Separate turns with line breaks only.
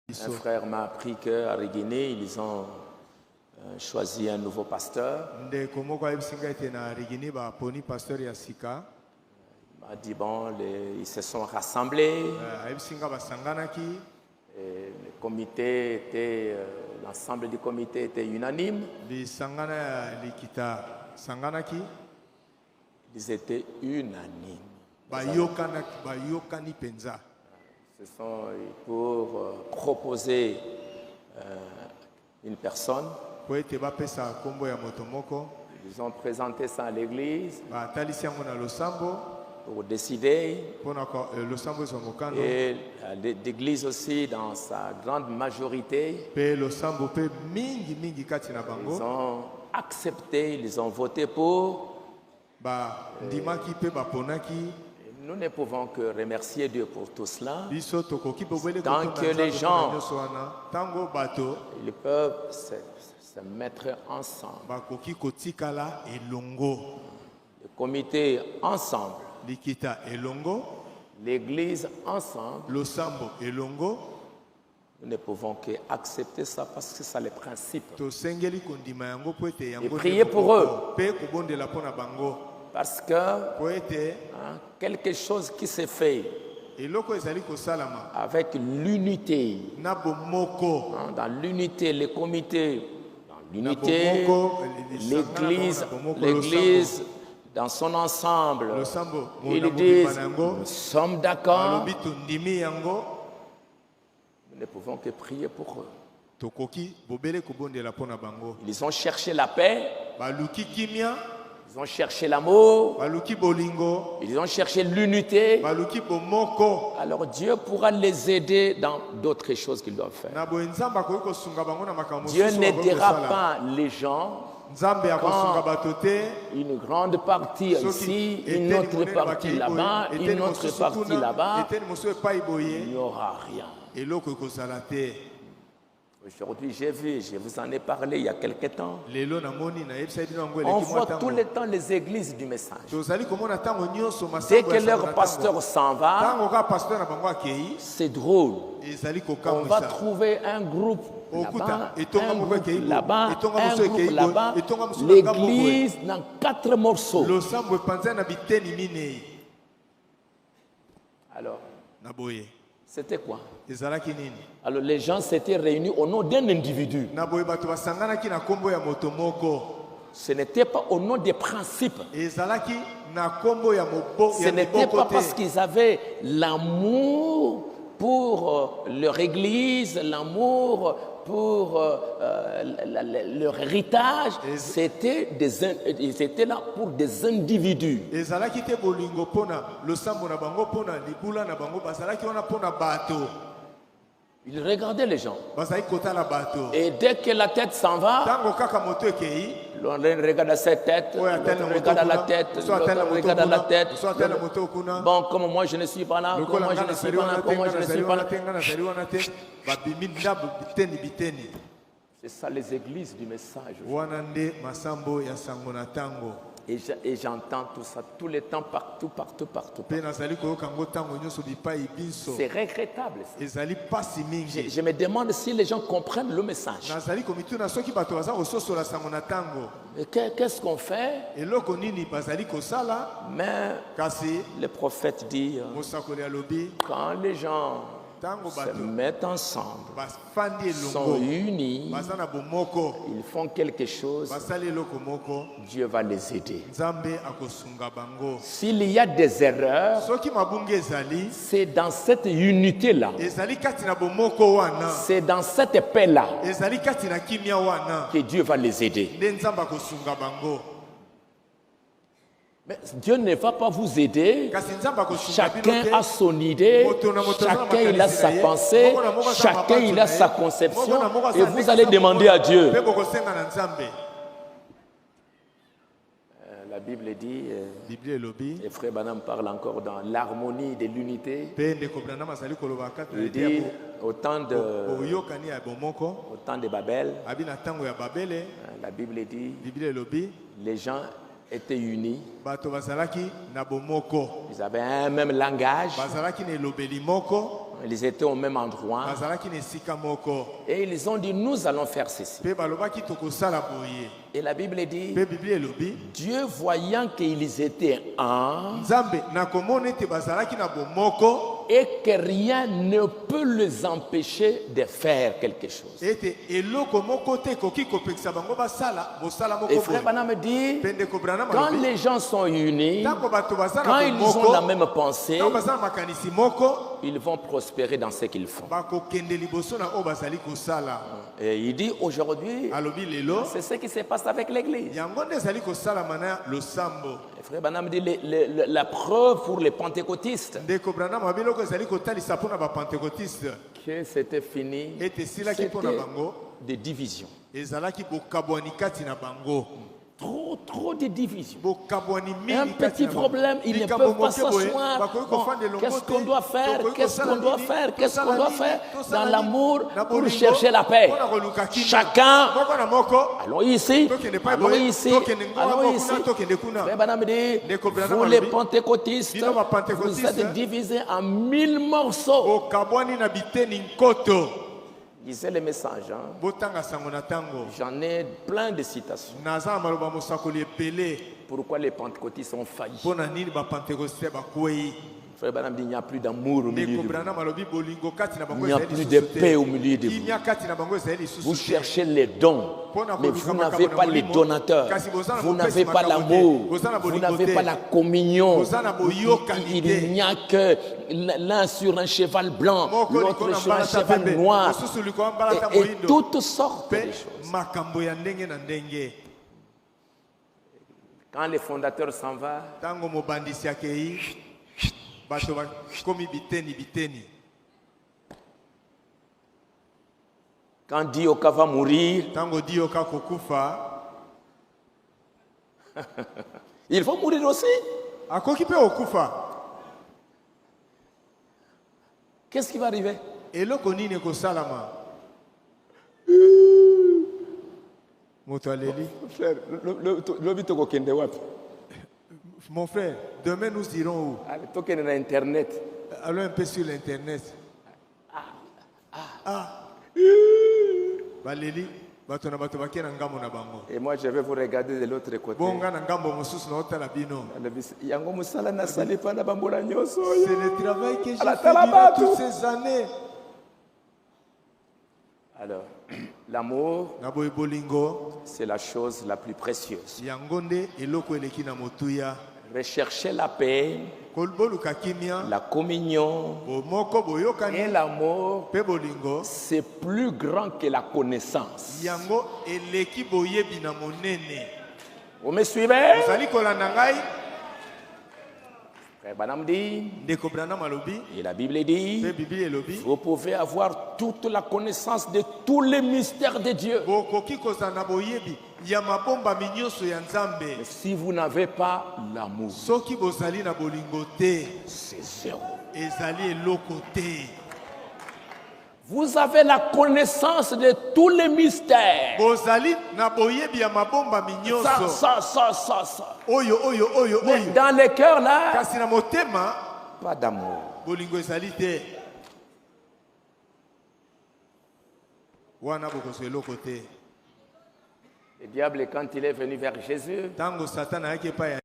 Un frère m'a appris qu'à Riguiné, ils ont choisi un nouveau pasteur. Il m'a dit, bon, ils se sont rassemblés. Et le comité était, l'ensemble du comité était unanime. Ils étaient unanimes. Ce sont pour proposer une personne. Ils ont présenté ça à l'église pour décider. Et l'église aussi, dans sa grande majorité, ils ont accepté, ils ont voté pour. Nous ne pouvons que remercier Dieu pour tout cela. Tant que les gens ils peuvent se mettre ensemble, le comité ensemble, l'église ensemble, nous ne pouvons qu'accepter ça parce que c'est le principe. Et prier pour eux. Parce que quelque chose qui s'est fait avec l'unité, dans l'unité, les comités, dans l'unité, l'église dans son ensemble, ils disent, nous sommes d'accord, nous ne pouvons que prier pour eux. Ils ont cherché la paix. Ils ont cherché l'amour, ils ont cherché l'unité. Alors Dieu pourra les aider dans d'autres choses qu'ils doivent faire. Dieu n'aidera pas les gens quand une grande partie ici, une autre partie là-bas, une autre partie là-bas, il n'y aura rien. Aujourd'hui, j'ai vu, je vous en ai parlé il y a quelque temps. On voit tout le temps les églises du message. Dès que leur pasteur s'en va, c'est drôle. On va trouver un groupe là-bas, un groupe là-bas, un groupe là-bas. L'église dans 4 morceaux. Alors, c'était quoi? Alors les gens s'étaient réunis au nom d'un individu. Ce n'était pas au nom des principes. Ce n'était pas parce qu'ils avaient l'amour pour leur église, l'amour pour leur héritage. Ils étaient là pour des individus. Ils regardaient les gens. Et dès que la tête s'en va, l'on regarde à cette tête, l'on regarde à la tête, l'on regarde à la tête. Bon, comme moi je ne suis pas là, comme moi je ne suis pas là, comme moi je ne suis pas là. C'est ça les églises du message. Et j'entends tout ça tout le temps, partout. C'est regrettable. Je me demande si les gens comprennent le message. Qu'est-ce qu'on fait? Mais le prophète dit, quand les gens se mettent ensemble, sont unis, ils font quelque chose, Dieu va les aider. S'il y a des erreurs, c'est dans cette unité-là, c'est dans cette paix-là que Dieu va les aider. Mais Dieu ne va pas vous aider. Chacun a son idée, chacun il a sa pensée, chacun il a sa conception, et vous allez demander à Dieu. La Bible dit, et Frère Branham parle encore dans l'harmonie de l'unité. Il dit au temps de Babel, la Bible dit, les gens étaient unis. Ils avaient un même langage. Ils étaient au même endroit. Et ils ont dit, nous allons faire ceci. Et la Bible dit, Dieu voyant qu'ils étaient un, et que rien ne peut les empêcher de faire quelque chose. Et Frère Branham dit, quand les gens sont unis, quand ils ont la même pensée, ils vont prospérer dans ce qu'ils font. Et il dit aujourd'hui, c'est ce qui se passe avec l'église. Frère Branham dit la preuve pour les pentecôtistes que c'était fini, c'était des divisions. Trop de divisions. Un petit problème, ils ne peuvent pas s'asseoir. Qu'est-ce qu'on doit faire? Qu'est-ce qu'on doit faire? Qu'est-ce qu'on doit faire dans l'amour pour chercher la paix? Chacun, allons ici, allons ici, allons ici. Vous les pentecôtistes, vous êtes divisés en 1000 morceaux. Lisez les messages. J'en ai plein de citations. Pourquoi les pentecôtistes ont failli? Frère Branham dit, il n'y a plus d'amour au milieu de vous. Il n'y a plus de paix au milieu de vous. Vous cherchez les dons, mais vous n'avez pas les donateurs. Vous n'avez pas l'amour. Vous n'avez pas la communion. Il n'y a que l'un sur un cheval blanc, l'autre sur un cheval noir. Et toutes sortes de choses. Quand le fondateur s'en va, quand Dioka va mourir, il faut mourir aussi. Qu'est-ce qui va arriver?
Mon frère, demain nous irons où? Allons un peu sur l'internet.
Et moi je vais vous regarder de l'autre côté.
C'est le travail que j'ai fait durant toutes ces années.
Alors, l'amour, c'est la chose la plus précieuse. Rechercher la paix, la communion et l'amour, c'est plus grand que la connaissance. Vous me suivez? Frère Branham dit, et la Bible dit, vous pouvez avoir toute la connaissance de tous les mystères de Dieu. Mais si vous n'avez pas l'amour, c'est zéro. Vous avez la connaissance de tous les mystères. Ça. Mais dans le cœur là, pas d'amour. Le diable, quand il est venu vers Jésus,